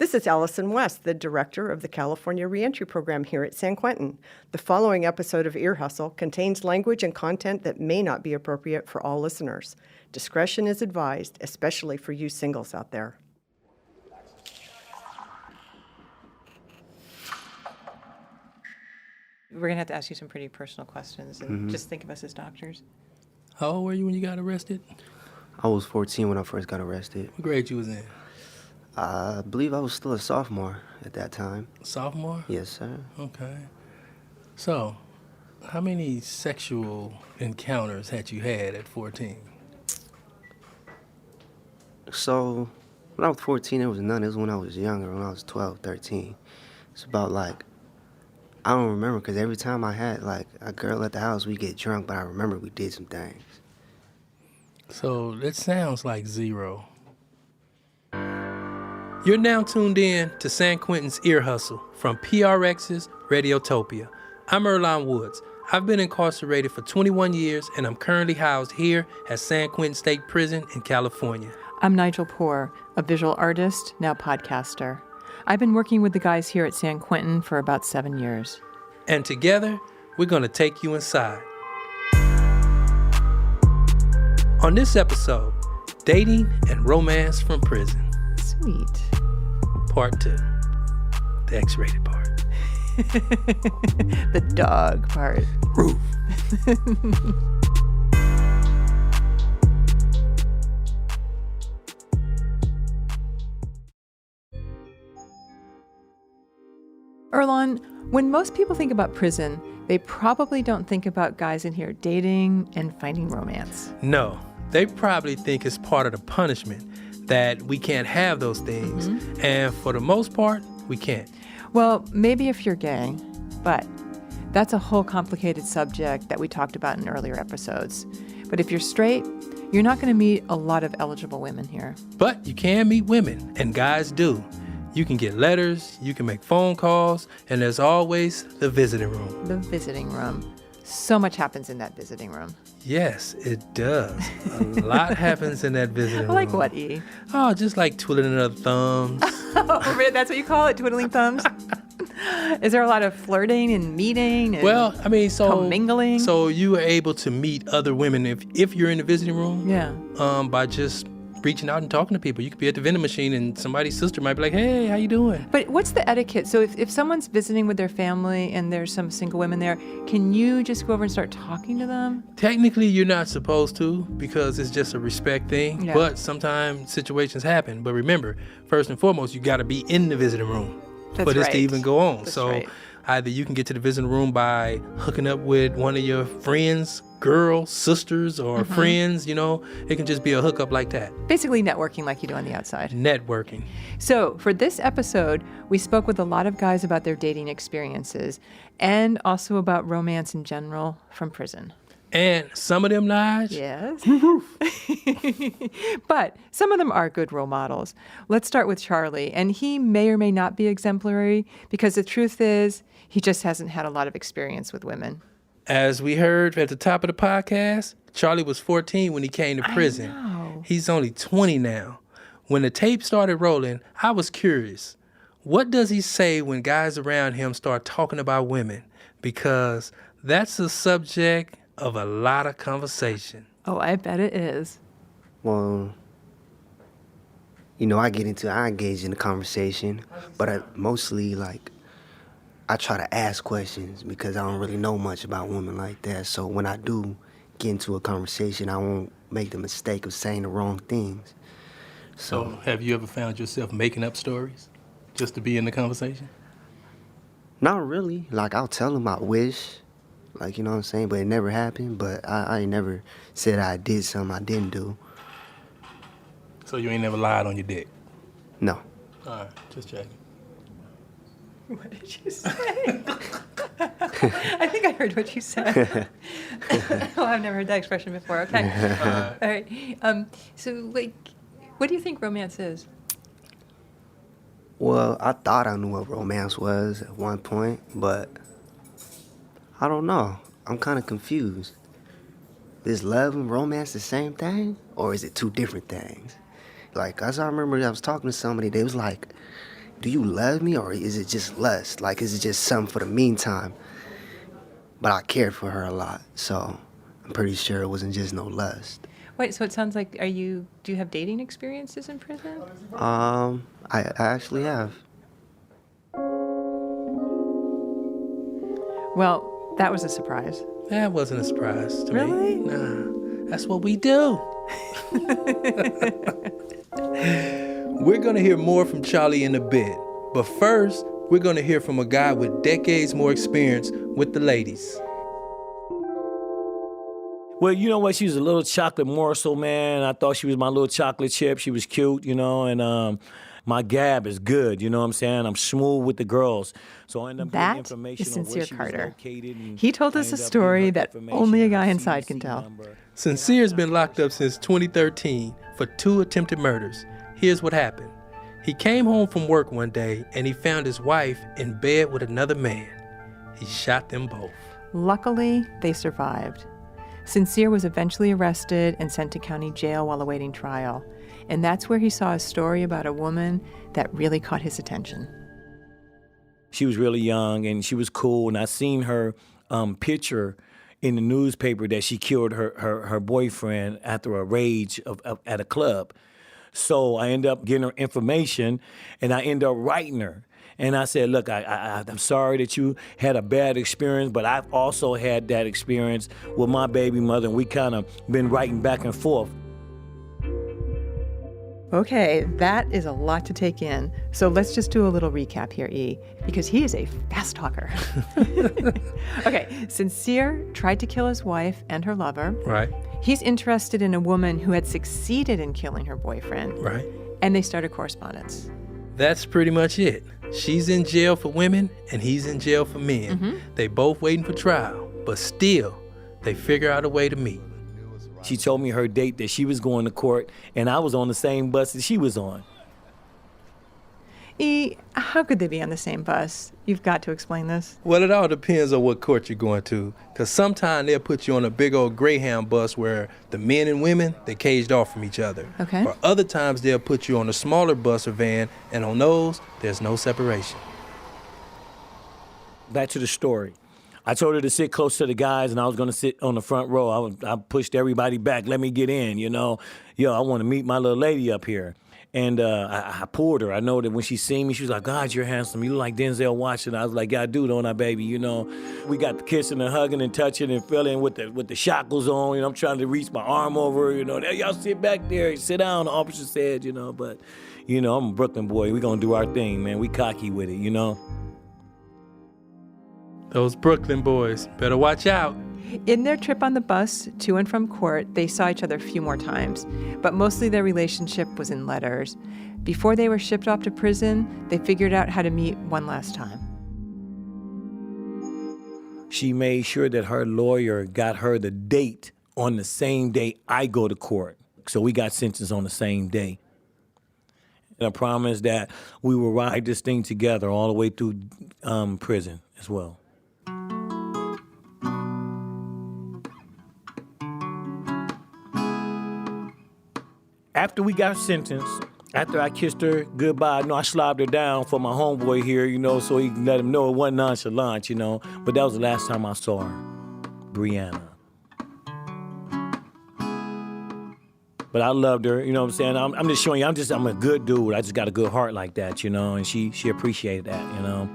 This is Allyson West, the director of the California Reentry Program here at San Quentin. The following episode of Ear Hustle contains language and content that may not be appropriate for all listeners. Discretion is advised, especially for you singles out there. We're going to have to ask you some pretty personal questions and just think of us as doctors. How old were you when you got arrested? I was 14 when I first got arrested. What grade you was in? I believe I was still a sophomore at that time. Sophomore? Yes, sir. Okay. So, how many sexual encounters had you had at 14? So, when I was 14, there was none. It was when I was younger, when I was 12, 13. It's about I don't remember, because every time I had a girl at the house, we get drunk, but I remember we did some things. So, that sounds like zero. You're now tuned in to San Quentin's Ear Hustle from PRX's Radiotopia. I'm Earlonne Woods. I've been incarcerated for 21 years, and I'm currently housed here at San Quentin State Prison in California. I'm Nigel Poor, a visual artist, now podcaster. I've been working with the guys here at San Quentin for about 7 years. And together, we're going to take you inside. On this episode, dating and romance from prison. Sweet. Part 2, the X-rated part. The dog part. Roof. Earlonne, when most people think about prison, they probably don't think about guys in here dating and finding romance. No, they probably think it's part of the punishment that we can't have those things. And for the most part, we can't. Well, maybe if you're gay, but that's a whole complicated subject that we talked about in earlier episodes. But if you're straight, you're not going to meet a lot of eligible women here. But you can meet women, and guys do. You can get letters, you can make phone calls, and there's always the visiting room. The visiting room. So much happens in that visiting room. Yes, it does. A lot happens in that visiting room. Like what, E? Oh, just like twiddling of thumbs. Oh, really? That's what you call it, twiddling thumbs? Is there a lot of flirting and meeting and commingling? So you are able to meet other women if you're in the visiting room. Yeah. By just reaching out and talking to people. You could be at the vending machine and somebody's sister might be like, hey, how you doing? But what's the etiquette? So if someone's visiting with their family and there's some single women there, can you just go over and start talking to them? Technically, you're not supposed to because it's just a respect thing. Yeah. But sometimes situations happen. But remember, first and foremost, you got to be in the visiting room for this to even go on. That's so right. Either you can get to the visiting room by hooking up with one of your friends, girls, sisters, or friends, It can just be a hookup like that. Basically networking like you do on the outside. Networking. So for this episode, we spoke with a lot of guys about their dating experiences and also about romance in general from prison. And some of them lies. Yes. But some of them are good role models. Let's start with Charlie. And he may or may not be exemplary because the truth is he just hasn't had a lot of experience with women. As we heard at the top of the podcast, Charlie was 14 when he came to prison. I know. He's only 20 now. When the tape started rolling, I was curious. What does he say when guys around him start talking about women? Because that's a subject of a lot of conversation. Oh, I bet it is. Well, I engage in the conversation, but I mostly, I try to ask questions because I don't really know much about women like that. So when I do get into a conversation, I won't make the mistake of saying the wrong things. So have you ever found yourself making up stories just to be in the conversation? Not really. I'll tell them I wish, you know what I'm saying? But it never happened. But I ain't never said I did something I didn't do. So you ain't never lied on your dick? No. All right, just checking. What did you say? I think I heard what you said. Oh, I've never heard that expression before. Okay. All right. So, what do you think romance is? Well, I thought I knew what romance was at one point, but I don't know. I'm kind of confused. Is love and romance the same thing, or is it two different things? As I remember, I was talking to somebody, they was like, do you love me or is it just lust? Like, is it just something for the meantime? But I cared for her a lot, so I'm pretty sure it wasn't just no lust. Wait, so it sounds like, do you have dating experiences in prison? I actually have. Well, that was a surprise. That wasn't a surprise to Really? me. Nah, that's what we do. We're going to hear more from Charlie in a bit. But first, we're going to hear from a guy with decades more experience with the ladies. Well, you know what? She was a little chocolate morsel, man. I thought she was my little chocolate chip. She was cute, and my gab is good, you know what I'm saying? I'm smooth with the girls. So I end up getting That information is on where Sincere she was Carter. located. And He told us I a end up story getting her that information, only a her guy inside can CDC tell. number. Sincere's been locked up since 2013 for 2 attempted murders. Here's what happened. He came home from work one day and he found his wife in bed with another man. He shot them both. Luckily, they survived. Sincere was eventually arrested and sent to county jail while awaiting trial. And that's where he saw a story about a woman that really caught his attention. She was really young and she was cool, and I seen her picture in the newspaper that she killed her boyfriend after a rage at a club. So I ended up getting her information, and I ended up writing her. And I said, look, I'm sorry that you had a bad experience, but I've also had that experience with my baby mother, and we kind of been writing back and forth. Okay, that is a lot to take in. So let's just do a little recap here, E, because he is a fast talker. Okay, Sincere tried to kill his wife and her lover. Right, He's interested in a woman who had succeeded in killing her boyfriend. right. And they started correspondence. That's pretty much it. She's in jail for women and he's in jail for men. They both waiting for trial, but still, they figure out a way to meet. She told me her date that she was going to court, and I was on the same bus that she was on. E, how could they be on the same bus? You've got to explain this. Well, it all depends on what court you're going to, because sometimes they'll put you on a big old Greyhound bus where the men and women, they're caged off from each other. Okay. Or other times they'll put you on a smaller bus or van, and on those, there's no separation. Back to the story. I told her to sit close to the guys, and I was going to sit on the front row. I pushed everybody back. Let me get in, you know. Yo, I want to meet my little lady up here. And I pulled her. I know that when she seen me, she was like, God, you're handsome. You look like Denzel Washington. I was like, yeah, I do, don't I, baby? You know, we got the kissing and hugging and touching and feeling with the shackles on. You know, I'm trying to reach my arm over, you know. Y'all sit back there. Sit down, the officer said, you know. But, you know, I'm a Brooklyn boy. We going to do our thing, man. We cocky with it, you know. Those Brooklyn boys, better watch out. In their trip on the bus to and from court, they saw each other a few more times, but mostly their relationship was in letters. Before they were shipped off to prison, they figured out how to meet one last time. She made sure that her lawyer got her the date on the same day I go to court. So we got sentenced on the same day. And I promised that we will ride this thing together all the way through prison as well. After we got sentenced, after I kissed her goodbye, I slobbed her down for my homeboy here, you know, so he can let him know it wasn't nonchalant, you know. But that was the last time I saw her, Brianna. But I loved her, you know what I'm saying? I'm just showing you, I'm a good dude. I just got a good heart like that, you know, and she appreciated that, you know.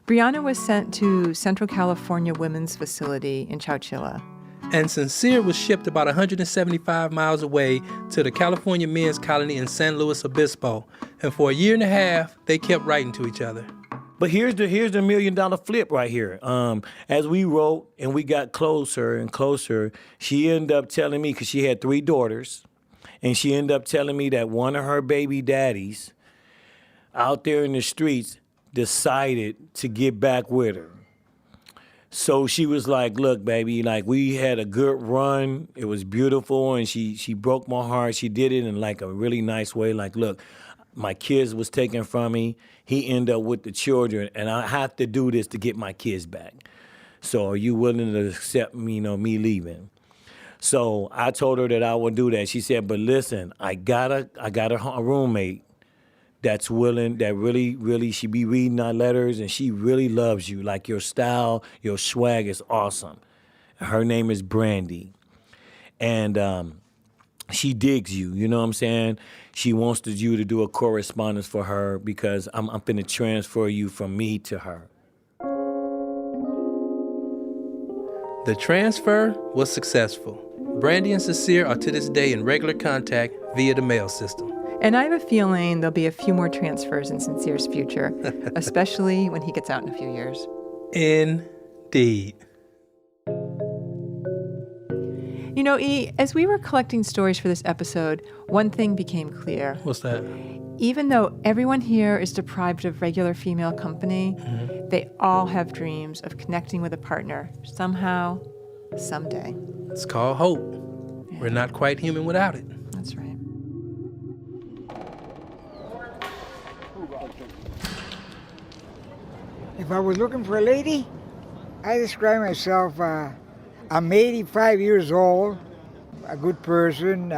Brianna was sent to Central California Women's Facility in Chowchilla. And Sincere was shipped about 175 miles away to the California Men's Colony in San Luis Obispo. And for a year and a half, they kept writing to each other. But here's the $1 million flip right here. As we wrote and we got closer and closer, she ended up telling me, because she had 3 daughters, and she ended up telling me that one of her baby daddies out there in the streets decided to get back with her. So she was like, look, baby, like we had a good run. It was beautiful, and she broke my heart. She did it in like a really nice way. Like, look, my kids was taken from me. He ended up with the children, and I have to do this to get my kids back. So are you willing to accept me, you know, me leaving? So I told her that I would do that. She said, but listen, I got a roommate that's willing, that really, she be reading our letters and she really loves you. Like your style, your swag is awesome. Her name is Brandy. And she digs you, you know what I'm saying? She wants you to do a correspondence for her because I'm finna transfer you from me to her. The transfer was successful. Brandy and Sincere are to this day in regular contact via the mail system. And I have a feeling there'll be a few more transfers in Sincere's future, especially when he gets out in a few years. Indeed. You know, E, as we were collecting stories for this episode, one thing became clear. What's that? Even though everyone here is deprived of regular female company, they all have dreams of connecting with a partner somehow, someday. It's called hope. We're not quite human without it. That's right. If I was looking for a lady, I describe myself, I'm 85 years old, a good person.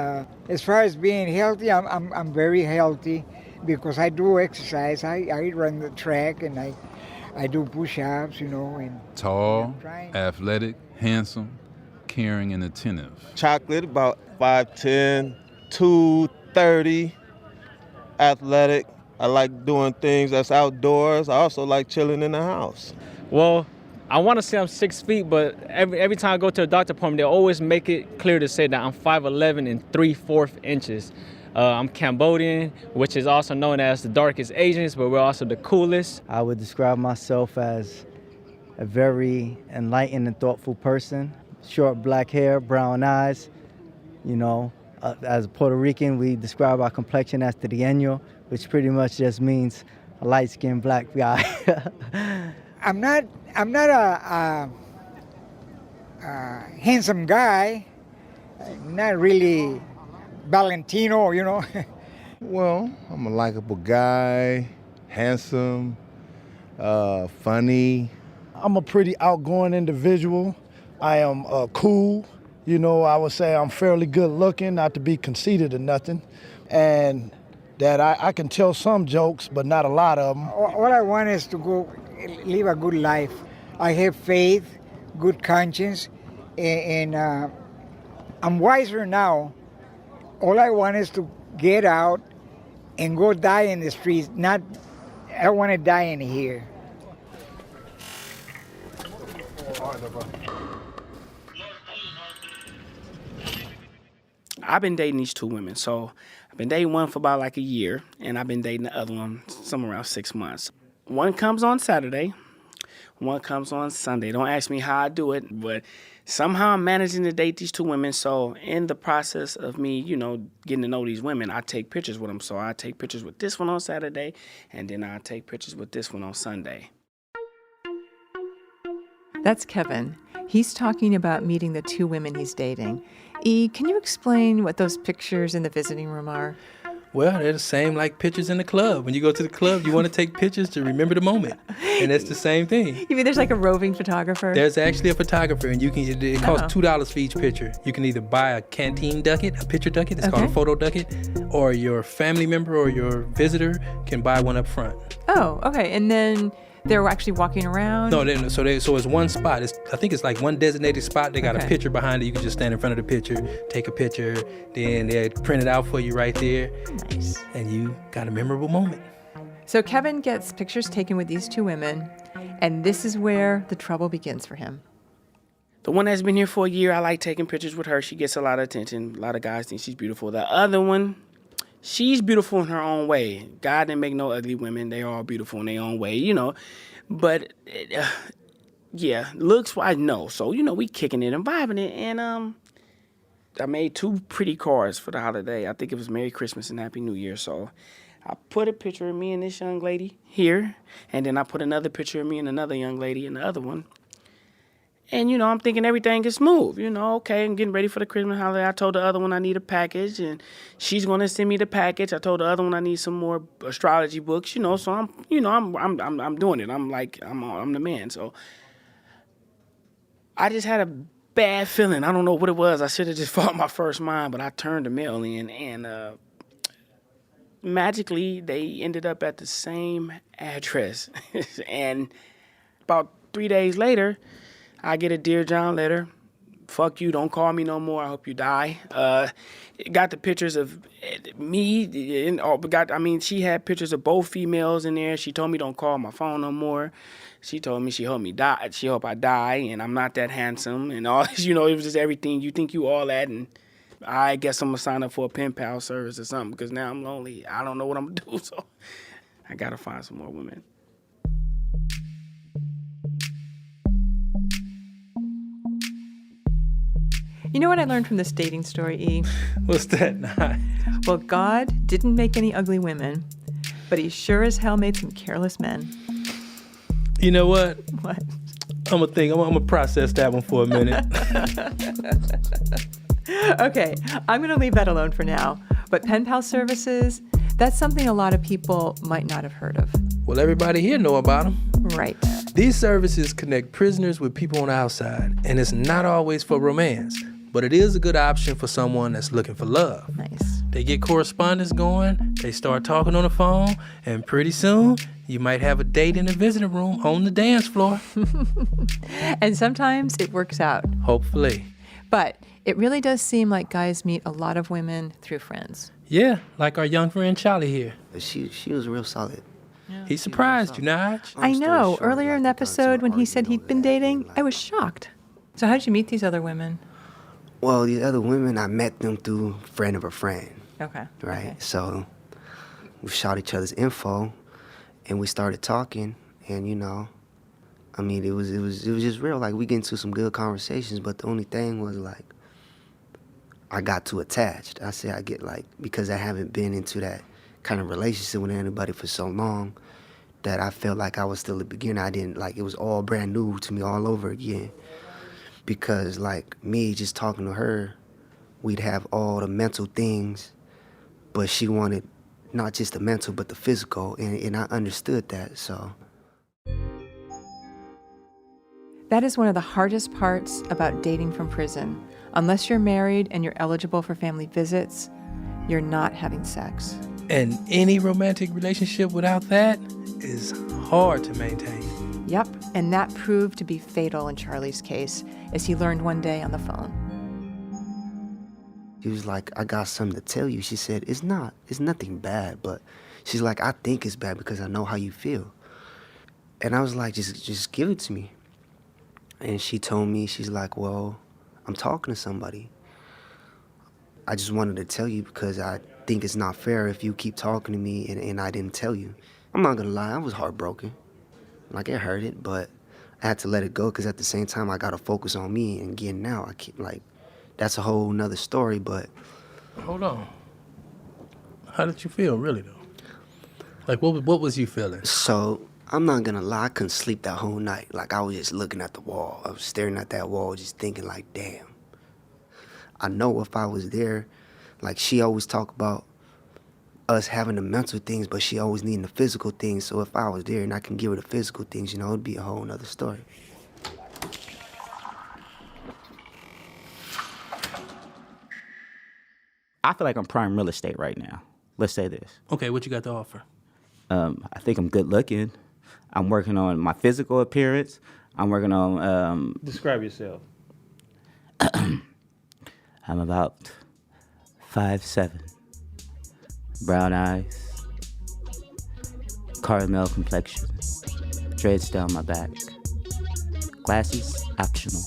As far as being healthy, I'm very healthy because I do exercise. I run the track and I do push-ups, you know. And Tall, athletic, handsome, caring, and attentive. Chocolate, about 5'10", 230, athletic. I like doing things that's outdoors. I also like chilling in the house. Well, I want to say I'm 6 feet, but every time I go to a doctor appointment, they always make it clear to say that I'm 5'11" and 3/4 inches. I'm Cambodian, which is also known as the darkest Asians, but we're also the coolest. I would describe myself as a very enlightened and thoughtful person. Short black hair, brown eyes. You know, as a Puerto Rican, we describe our complexion as trigueño, which pretty much just means a light-skinned black guy. I'm not a handsome guy. I'm not really Valentino, you know. Well, I'm a likable guy, handsome, funny. I'm a pretty outgoing individual. I am cool. You know, I would say I'm fairly good looking, not to be conceited or nothing. And that I can tell some jokes, but not a lot of them. All I want is to go live a good life. I have faith, good conscience, and I'm wiser now. All I want is to get out and go die in the streets. I don't want to die in here. I've been dating these two women. So I've been dating one for about like a year, and I've been dating the other one somewhere around 6 months. One comes on Saturday, one comes on Sunday. Don't ask me how I do it, but somehow I'm managing to date these two women. So in the process of me, you know, getting to know these women, I take pictures with them. So I take pictures with this one on Saturday, and then I take pictures with this one on Sunday. That's Kevin. He's talking about meeting the two women he's dating. E, can you explain what those pictures in the visiting room are? Well, they're the same like pictures in the club. When you go to the club, you want to take pictures to remember the moment. And it's the same thing. You mean there's like a roving photographer? There's actually a photographer, and it costs $2 for each picture. You can either buy a canteen ducket, a picture ducket, it's called a photo ducket, or your family member or your visitor can buy one up front. Oh, okay. And then they're actually walking around? No, so it's one spot. I think it's like one designated spot. They got a picture behind it. You can just stand in front of the picture, take a picture, then they print it out for you right there. Nice. And you got a memorable moment. So Kevin gets pictures taken with these two women, and this is where the trouble begins for him. The one that's been here for a year, I like taking pictures with her. She gets a lot of attention. A lot of guys think she's beautiful. The other one, she's beautiful in her own way. God didn't make no ugly women. They all beautiful in their own way, you know. But, yeah, looks-wise, no. So, you know, we kicking it and vibing it. And I made 2 pretty cards for the holiday. I think it was Merry Christmas and Happy New Year. So I put a picture of me and this young lady here. And then I put another picture of me and another young lady in the other one. And, you know, I'm thinking everything is smooth. You know, okay, I'm getting ready for the Christmas holiday. I told the other one I need a package, and she's going to send me the package. I told the other one I need some more astrology books, you know, so I'm doing it. I'm the man. So I just had a bad feeling. I don't know what it was. I should have just fought my first mind, but I turned the mail in, and magically, they ended up at the same address. And about 3 days later, I get a Dear John letter. Fuck you, don't call me no more, I hope you die. Got the pictures of me, she had pictures of both females in there. She told me don't call my phone no more. She told me she hope I die, and I'm not that handsome, and all, it was just everything. You think you all that, and I guess I'm gonna sign up for a pen pal service or something, because now I'm lonely. I don't know what I'm gonna do, so I gotta find some more women. You know what I learned from this dating story, E? What's that? Well, God didn't make any ugly women, but he sure as hell made some careless men. You know what? What? I'm gonna process that one for a minute. Okay, I'm gonna leave that alone for now. But pen pal services, that's something a lot of people might not have heard of. Well, everybody here know about them. Right. These services connect prisoners with people on the outside, and it's not always for romance, but it is a good option for someone that's looking for love. Nice. They get correspondence going, they start talking on the phone, and pretty soon, you might have a date in the visiting room on the dance floor. And sometimes it works out. Hopefully. But it really does seem like guys meet a lot of women through friends. Yeah, like our young friend Charlie here. She was real solid. He surprised you, Nige. I know. Earlier in the episode when he said he'd been dating, I was shocked. So how'd you meet these other women? Well, the other women, I met them through a friend of a friend. Okay. Right? Okay. So we shot each other's info, and we started talking, and it was just real. Like, we get into some good conversations, but the only thing was, like, I got too attached. I say I get, like, because I haven't been into that kind of relationship with anybody for so long, that I felt like I was still a beginner. I didn't, like, it was all brand new to me all over again. Because, like, me just talking to her, we'd have all the mental things, but she wanted not just the mental, but the physical, and I understood that, so. That is one of the hardest parts about dating from prison. Unless you're married and you're eligible for family visits, you're not having sex. And any romantic relationship without that is hard to maintain. Yep, and that proved to be fatal in Charlie's case, as he learned one day on the phone. She was like, I got something to tell you. She said, it's nothing bad, but she's like, I think it's bad because I know how you feel. And I was like, just give it to me. And she told me, she's like, well, I'm talking to somebody. I just wanted to tell you because I think it's not fair if you keep talking to me and I didn't tell you. I'm not gonna lie, I was heartbroken. Like, it hurted, but I had to let it go because at the same time, I gotta focus on me and getting out. I keep, like, that's a whole nother story, but. Hold on. How did you feel, really, though? Like, what was you feeling? So, I'm not gonna lie, I couldn't sleep that whole night. Like, I was just looking at the wall. I was staring at that wall, just thinking, like, damn. I know if I was there, like, she always talk about us having the mental things, but she always needing the physical things. So if I was there and I can give her the physical things, it'd be a whole nother story. I feel like I'm prime real estate right now. Let's say this. Okay, what you got to offer? I think I'm good looking. I'm working on my physical appearance. I'm working on... Describe yourself. I'm about 5'7". Brown eyes. Caramel complexion. Dreads down my back. Glasses, optional.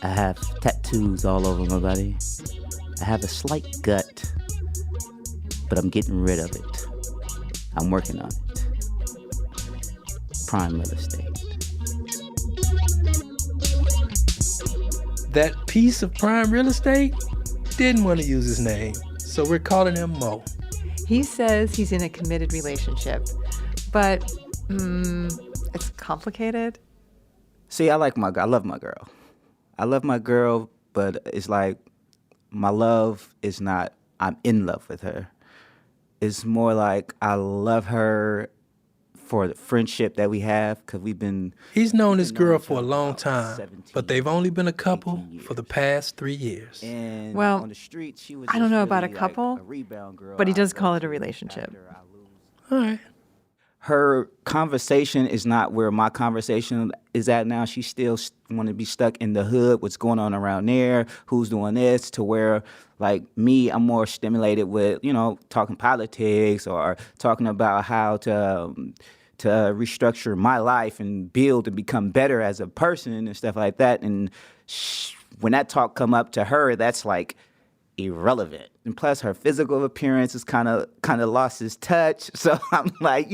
I have tattoos all over my body. I have a slight gut, but I'm getting rid of it. I'm working on it. Prime real estate. That piece of prime real estate didn't want to use his name, so we're calling him Mo. He says he's in a committed relationship, but it's complicated. See, I love my girl. I love my girl, but it's like my love is not, I'm in love with her. It's more like I love her for the friendship that we have, because we've been... He's known his girl for a long time, but they've only been a couple for the past 3 years. And Well, on the street, she was I don't just know about a really, like, couple, rebound girl. but he I does go call it a to relationship. after I lose. All right. Her conversation is not where my conversation is at now. She still want to be stuck in the hood, what's going on around there, who's doing this, to where, like me, I'm more stimulated with, talking politics or talking about how to restructure my life and build and become better as a person and stuff like that. And when that talk come up to her, that's like irrelevant. And plus her physical appearance is kind of lost its touch. So I'm like,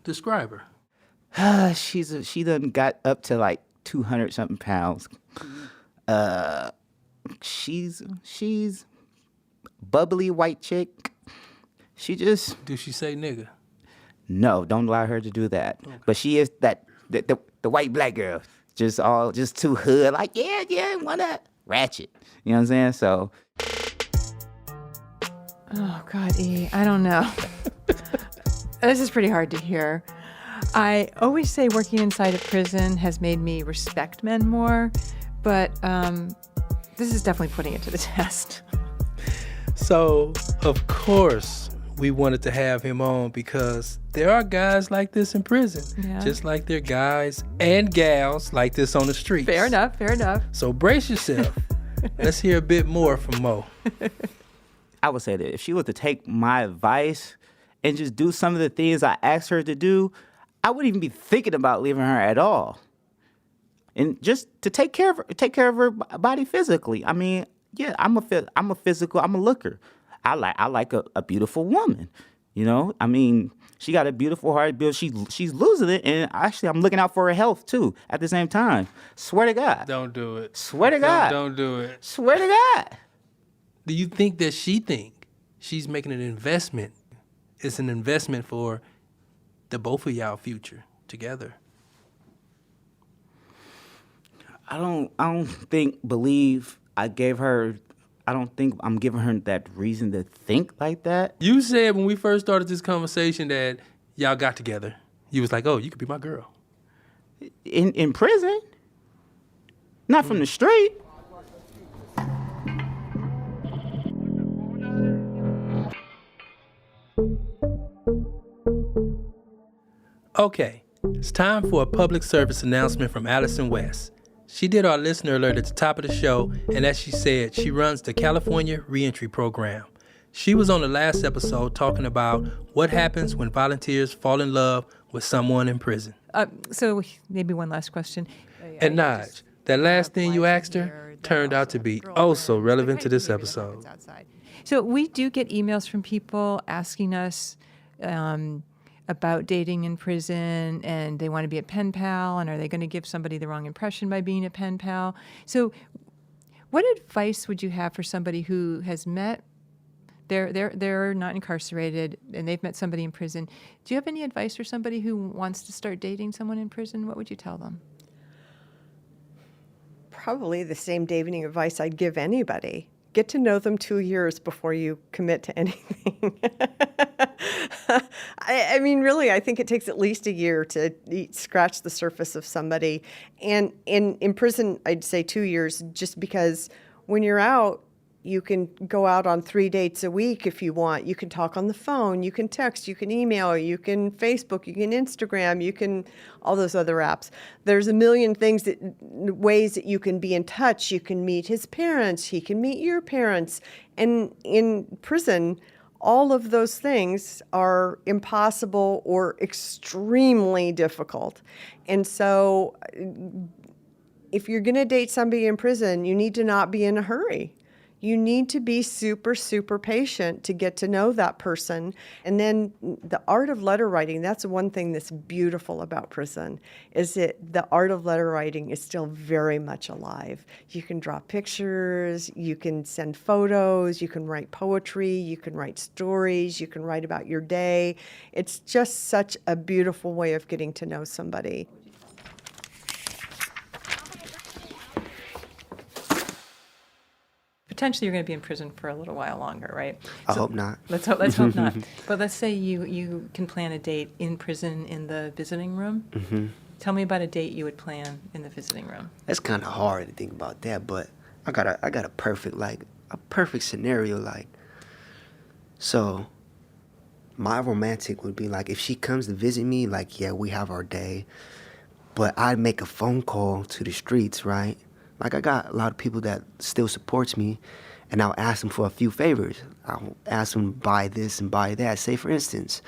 Describe her. she done got up to like 200 something pounds. She's bubbly white chick. She just... Do she say nigga? No, don't allow her to do that. Okay. But she is the white black girl. Just too hood. Like, yeah, wanna ratchet. You know what I'm saying? So... Oh, God, E, I don't know. This is pretty hard to hear. I always say working inside a prison has made me respect men more, but this is definitely putting it to the test. So, of course, we wanted to have him on because there are guys like this in prison, just like there are guys and gals like this on the streets. Fair enough. So brace yourself. Let's hear a bit more from Mo. I would say that if she was to take my advice and just do some of the things I asked her to do, I wouldn't even be thinking about leaving her at all. And just to take care of her body physically. I mean, yeah, I'm a looker. I like a beautiful woman. I mean, she got a beautiful heart. She's losing it, and actually, I'm looking out for her health too at the same time. Swear to God. Don't do it. Swear to God. Don't do it. Swear to God. Do you think that she's making an investment? It's an investment for the both of y'all future together. I don't think I'm giving her that reason to think like that. You said when we first started this conversation that y'all got together. You was like, oh, you could be my girl. In prison? Not from the street. Okay, it's time for a public service announcement from Allyson West. She did our listener alert at the top of the show, and as she said, she runs the California Reentry Program. She was on the last episode talking about what happens when volunteers fall in love with someone in prison. So maybe one last question. And Naj, that last thing you asked her turned out to be so relevant to this episode. So we do get emails from people asking us about dating in prison, and they want to be a pen pal, and are they going to give somebody the wrong impression by being a pen pal? So what advice would you have for somebody who has met, they're not incarcerated, and they've met somebody in prison? Do you have any advice for somebody who wants to start dating someone in prison? What would you tell them? Probably the same dating advice I'd give anybody. Get to know them 2 years before you commit to anything. I mean, really, I think it takes at least a year to scratch the surface of somebody. And in prison, I'd say 2 years, just because when you're out, you can go out on 3 dates a week if you want. You can talk on the phone, you can text, you can email, you can Facebook, you can Instagram, you can all those other apps. There's a million ways that you can be in touch. You can meet his parents, he can meet your parents. And in prison, all of those things are impossible or extremely difficult. And so if you're going to date somebody in prison, you need to not be in a hurry. You need to be super, super patient to get to know that person. And then the art of letter writing, that's one thing that's beautiful about prison, is that the art of letter writing is still very much alive. You can draw pictures, you can send photos, you can write poetry, you can write stories, you can write about your day. It's just such a beautiful way of getting to know somebody. potentially you're going to be in prison for a little while longer, right? I hope not. Let's hope not. But let's say you can plan a date in prison in the visiting room. Mm-hmm. Tell me about a date you would plan in the visiting room. That's kind of hard to think about that, but I got a perfect scenario. Like, so my romantic would be like, if she comes to visit me, like, yeah, we have our day, but I'd make a phone call to the streets, right? Like, I got a lot of people that still supports me, and I'll ask them for a few favors. I'll ask them to buy this and buy that. Say, for instance,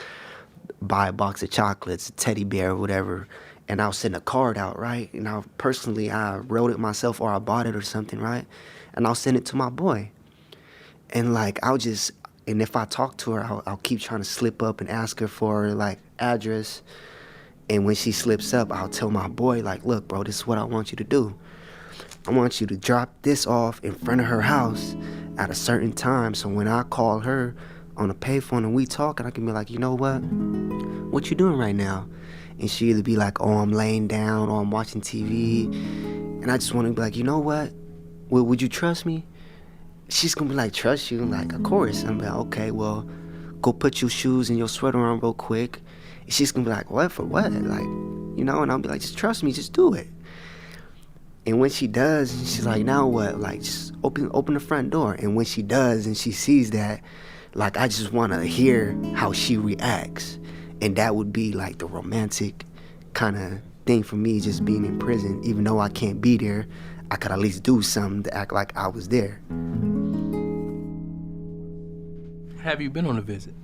buy a box of chocolates, a teddy bear, or whatever, and I'll send a card out, right? And I wrote it myself, or I bought it or something, right? And I'll send it to my boy. And like, and if I talk to her, I'll keep trying to slip up and ask her for her, like, address. And when she slips up, I'll tell my boy, like, look, bro, this is what I want you to do. I want you to drop this off in front of her house at a certain time. So when I call her on a payphone and we talk, and I can be like, you know what you doing right now? And she either be like, oh, I'm laying down, or I'm watching TV. And I just want to be like, you know what? Would you trust me? She's going to be like, trust you? Like, of course. I'm like, okay, well, go put your shoes and your sweater on real quick. And she's going to be like, what? For what? Like, you know, and I'll be like, just trust me, just do it. And when she does, she's like, now what? Like, just open the front door. And when she does and she sees that, like, I just want to hear how she reacts. And that would be like the romantic kind of thing for me, just being in prison. Even though I can't be there, I could at least do something to act like I was there. Have you been on a visit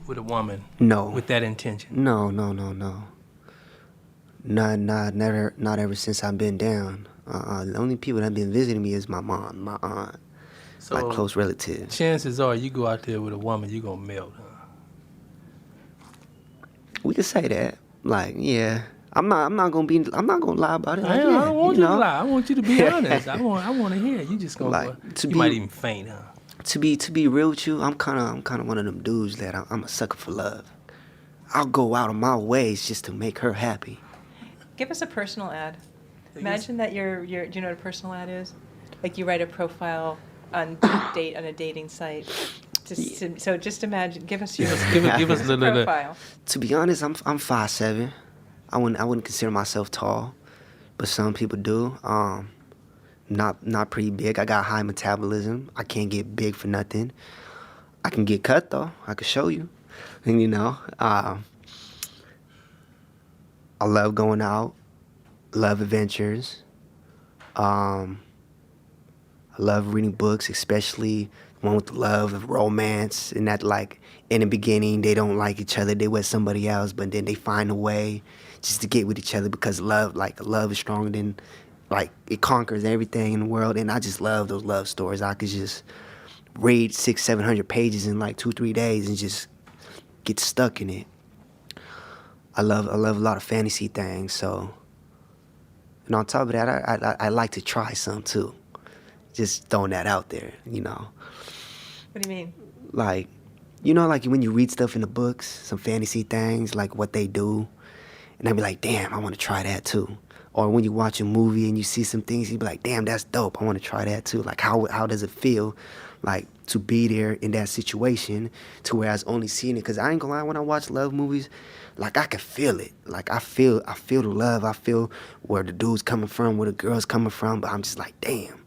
with a woman? No. With that intention? No. Not ever since I've been down. The only people that have been visiting me is my mom, my aunt, So like close relatives. Chances are you go out there with a woman, you're going to melt, huh? We could say that. Like, yeah. I'm not gonna lie about it. Like, I don't want you to lie. I want you to be honest. I want to hear. You just gonna might even faint, huh? To be real with you, I'm kind of one of them dudes that I'm a sucker for love. I'll go out of my ways just to make her happy. Give us a personal ad. Imagine that you're do you know what a personal ad is? Like, you write a profile on a dating site. So just imagine. Give us your give us the profile. To be honest, I'm 5'7". I wouldn't consider myself tall, but some people do. Not pretty big. I got high metabolism. I can't get big for nothing. I can get cut though. I could show you. And you know, I love going out. Love adventures. I love reading books, especially one with the love of romance, and that, like, in the beginning they don't like each other, they with somebody else, but then they find a way just to get with each other because love is stronger than, like, it conquers everything in the world. And I just love those love stories. I could just read 600-700 pages in like 2-3 days and just get stuck in it. I love a lot of fantasy things. So, and on top of that, I like to try some too. Just throwing that out there, you know. What do you mean? Like, you know, like when you read stuff in the books, some fantasy things, like what they do, and I'd be like, damn, I want to try that too. Or when you watch a movie and you see some things, you'd be like, damn, that's dope, I want to try that too. Like, how does it feel, like, to be there in that situation to where I was only seeing it? Because I ain't gonna lie, when I watch love movies, like, I can feel it. Like, I feel the love. I feel where the dude's coming from, where the girl's coming from, but I'm just like, damn,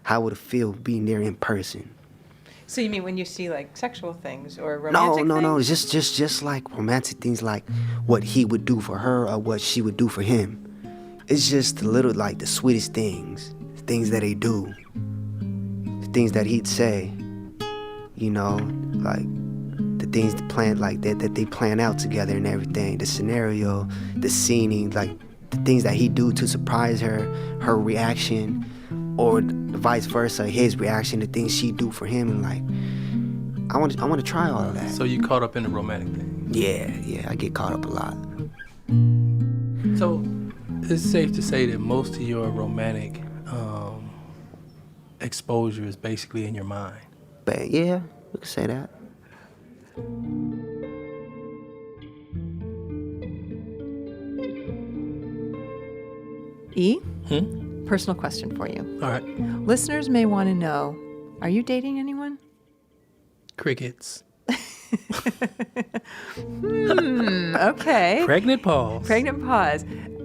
how would it feel being there in person? So you mean when you see, like, sexual things or romantic things? No. It's just like romantic things, like what he would do for her or what she would do for him. It's just the little, like, the sweetest things that they do, the things that he'd say, you know, like the things that they plan out together and everything, the scenario, the scening, like the things that he'd do to surprise her reaction, or vice versa, his reaction to things she'd do for him. And like, I want to try all of that. So you caught up in the romantic thing? Yeah, I get caught up a lot. So it's safe to say that most of your romantic exposure is basically in your mind. But yeah, we could say that. E? Personal question for you. All right. Listeners may want to know Are you dating anyone? Crickets. Okay. Pregnant pause. Pregnant pause.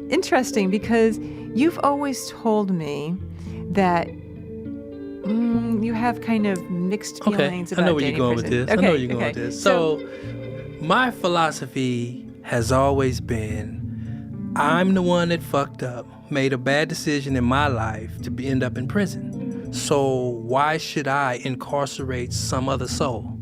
Interesting, because you've always told me that you have kind of mixed feelings about I know where you're dating going person. with this. I know where you're going with this. So, my philosophy has always been, I'm the one that fucked up, made a bad decision in my life to end up in prison. So why should I incarcerate some other soul,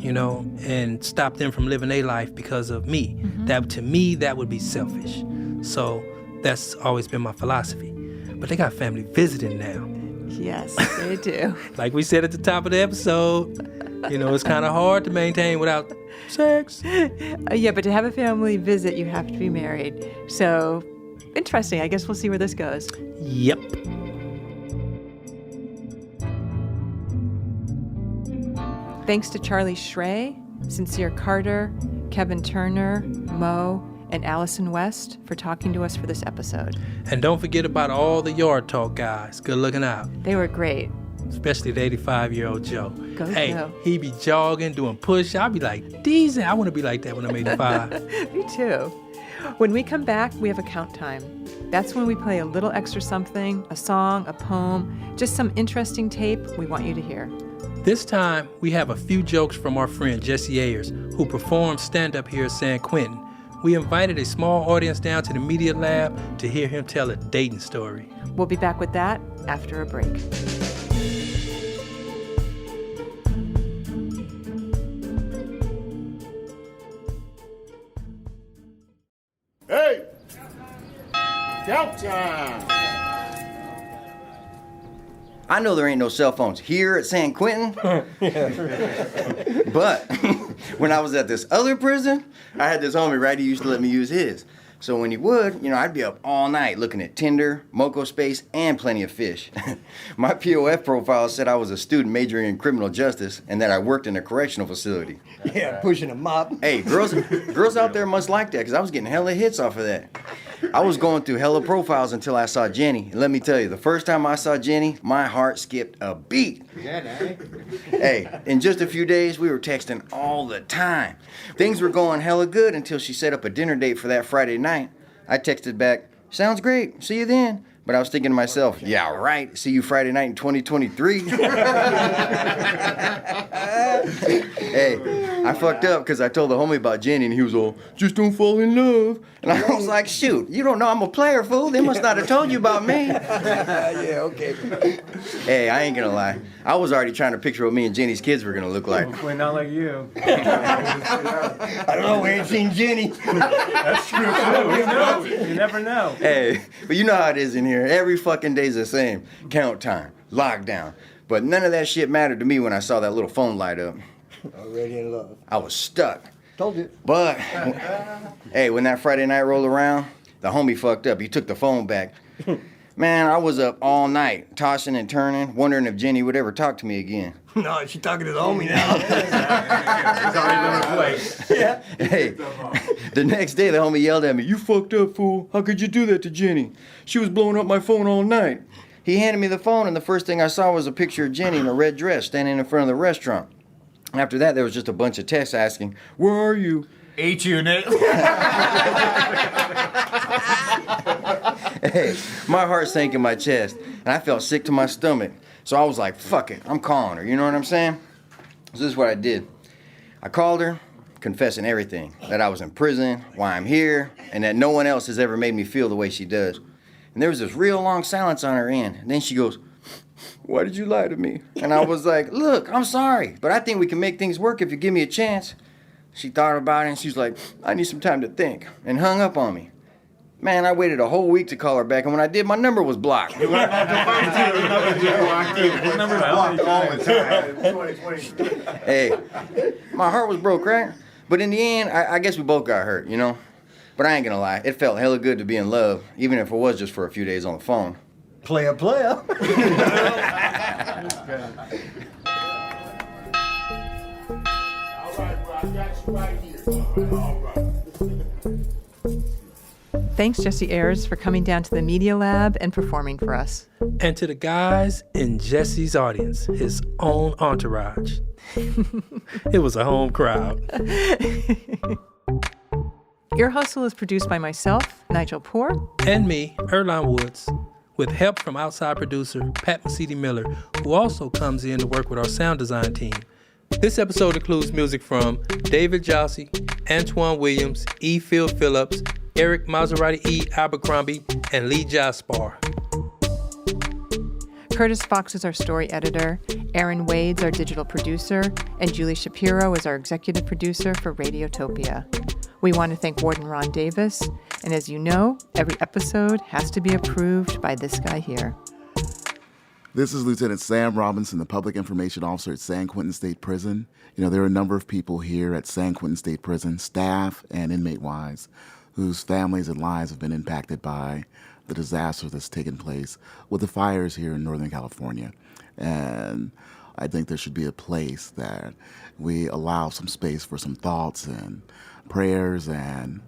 and stop them from living their life because of me? That, to me, that would be selfish. So that's always been my philosophy. But they got family visiting now. Yes, they do. Like we said at the top of the episode, it's kind of hard to maintain without sex. Yeah, but to have a family visit, you have to be married. So, interesting. I guess we'll see where this goes. Yep. Thanks to Charlie Srey, Sincere Carter, Kevin Turner, Mo, and Allyson West for talking to us for this episode. And don't forget about all the Yard Talk guys. Good looking out. They were great. Especially the 85-year-old Joe. Go hey, Joe. He be jogging, doing push. I'll be like, decent. I want to be like that when I'm 85. Me too. When we come back, we have a count time. That's when we play a little extra something, a song, a poem, just some interesting tape we want you to hear. This time, we have a few jokes from our friend Jessie Ayers, who performs stand-up here at San Quentin. We invited a small audience down to the media lab to hear him tell a dating story. We'll be back with that after a break. Hey! Count time! I know there ain't no cell phones here at San Quentin, but when I was at this other prison, I had this homie, right, he used to let me use his. So when he would, I'd be up all night looking at Tinder, Moco Space, and Plenty of Fish. My POF profile said I was a student majoring in criminal justice and that I worked in a correctional facility. Yeah, pushing a mop. Hey, girls out there must like that because I was getting hella hits off of that. I was going through hella profiles until I saw Jenny. And let me tell you, the first time I saw Jenny, my heart skipped a beat. Hey, in just a few days, we were texting all the time. Things were going hella good until she set up a dinner date for that Friday night. I texted back, sounds great, see you then. But I was thinking to myself, yeah, right, see you Friday night in 2023. Hey, I fucked up because I told the homie about Jenny and he was all, just don't fall in love. And I was like, shoot, you don't know I'm a player, fool. They must not have told you about me. Yeah, okay. Hey, I ain't gonna lie. I was already trying to picture what me and Jenny's kids were gonna look like. Well, not like you. I don't know, we ain't seen Jenny. That's true, too. You never know. Hey, but you know how it is in here. Every fucking day's the same. Count time, lockdown. But none of that shit mattered to me when I saw that little phone light up. Already in love. I was stuck. Told you. But, hey, when that Friday night rolled around, the homie fucked up. He took the phone back. Man, I was up all night, tossing and turning, wondering if Jenny would ever talk to me again. No, she's talking to the homie now. He's already been replaced. Yeah. Hey, the next day the homie yelled at me, you fucked up, fool. How could you do that to Jenny? She was blowing up my phone all night. He handed me the phone, and the first thing I saw was a picture of Jenny in a red dress standing in front of the restaurant. After that, there was just a bunch of texts asking, where are you? H-Unit. Hey, my heart sank in my chest, and I felt sick to my stomach. So I was like, fuck it, I'm calling her, you know what I'm saying? So this is what I did. I called her, confessing everything, that I was in prison, why I'm here, and that no one else has ever made me feel the way she does. And there was this real long silence on her end. And then she goes, why did you lie to me? And I was like, look, I'm sorry, but I think we can make things work if you give me a chance. She thought about it, and she's like, I need some time to think, and hung up on me. Man, I waited a whole week to call her back, and when I did, my number was blocked. His number's blocked all the time. Hey, my heart was broke, right? But in the end, I guess we both got hurt, you know? But I ain't gonna lie, it felt hella good to be in love, even if it was just for a few days on the phone. Player. All right, bro, I got you right here. All right. Thanks, Jessie Ayers, for coming down to the Media Lab and performing for us. And to the guys in Jesse's audience, his own entourage. It was a home crowd. Ear Hustle is produced by myself, Nigel Poor. And me, Earlonne Woods, with help from outside producer Pat Mesiti-Miller, who also comes in to work with our sound design team. This episode includes music from David Jossie, Antoine Williams, E. Phil Phillips, Eric Maserati E. Abercrombie, and Lee Jaspar. Curtis Fox is our story editor, Aaron Wade's our digital producer, and Julie Shapiro is our executive producer for Radiotopia. We want to thank Warden Ron Davis, and as you know, every episode has to be approved by this guy here. This is Lieutenant Sam Robinson, the Public Information Officer at San Quentin State Prison. You know, there are a number of people here at San Quentin State Prison, staff and inmate-wise, whose families and lives have been impacted by the disaster that's taken place with the fires here in Northern California. And I think there should be a place that we allow some space for some thoughts and prayers and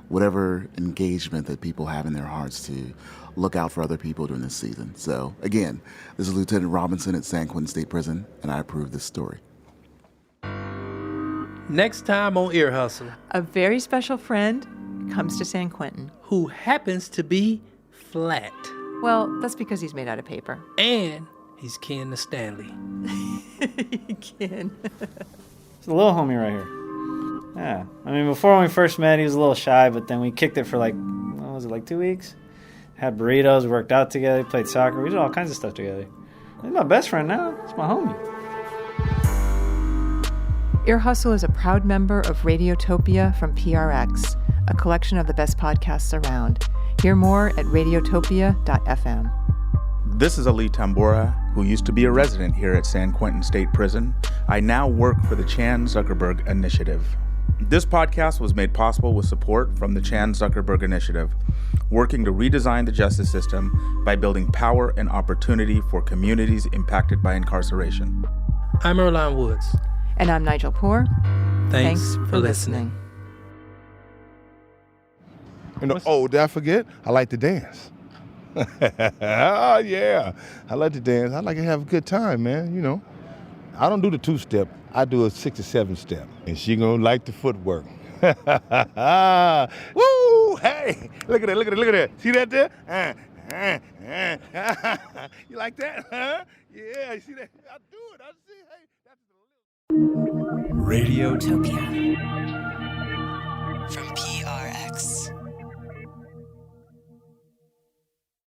whatever engagement that people have in their hearts to look out for other people during this season. So again, this is Lieutenant Robinson at San Quentin State Prison, and I approve this story. Next time on Ear Hustle, a very special friend comes to San Quentin. Who happens to be flat. Well, that's because he's made out of paper. And he's kin to Stanley. Kin. It's a little homie right here. Yeah. I mean, before when we first met, he was a little shy, but then we kicked it for like, what was it, like 2 weeks? Had burritos, worked out together, played soccer. We did all kinds of stuff together. He's my best friend now. He's my homie. Ear Hustle is a proud member of Radiotopia from PRX, a collection of the best podcasts around. Hear more at radiotopia.fm. This is Ali Tambora, who used to be a resident here at San Quentin State Prison. I now work for the Chan Zuckerberg Initiative. This podcast was made possible with support from the Chan Zuckerberg Initiative, working to redesign the justice system by building power and opportunity for communities impacted by incarceration. I'm Earlonne Woods. And I'm Nigel Poor. Thanks for listening. You know, oh, did I forget? I like to dance. Oh, yeah. I like to dance. I like to have a good time, man, you know. I don't do the two-step. I do a 6 or 7 step. And she gonna like the footwork. Woo! Hey! Look at that. See that there? You like that? Huh? Yeah, you see that? I do it. I see. Hey, that's Radiotopia.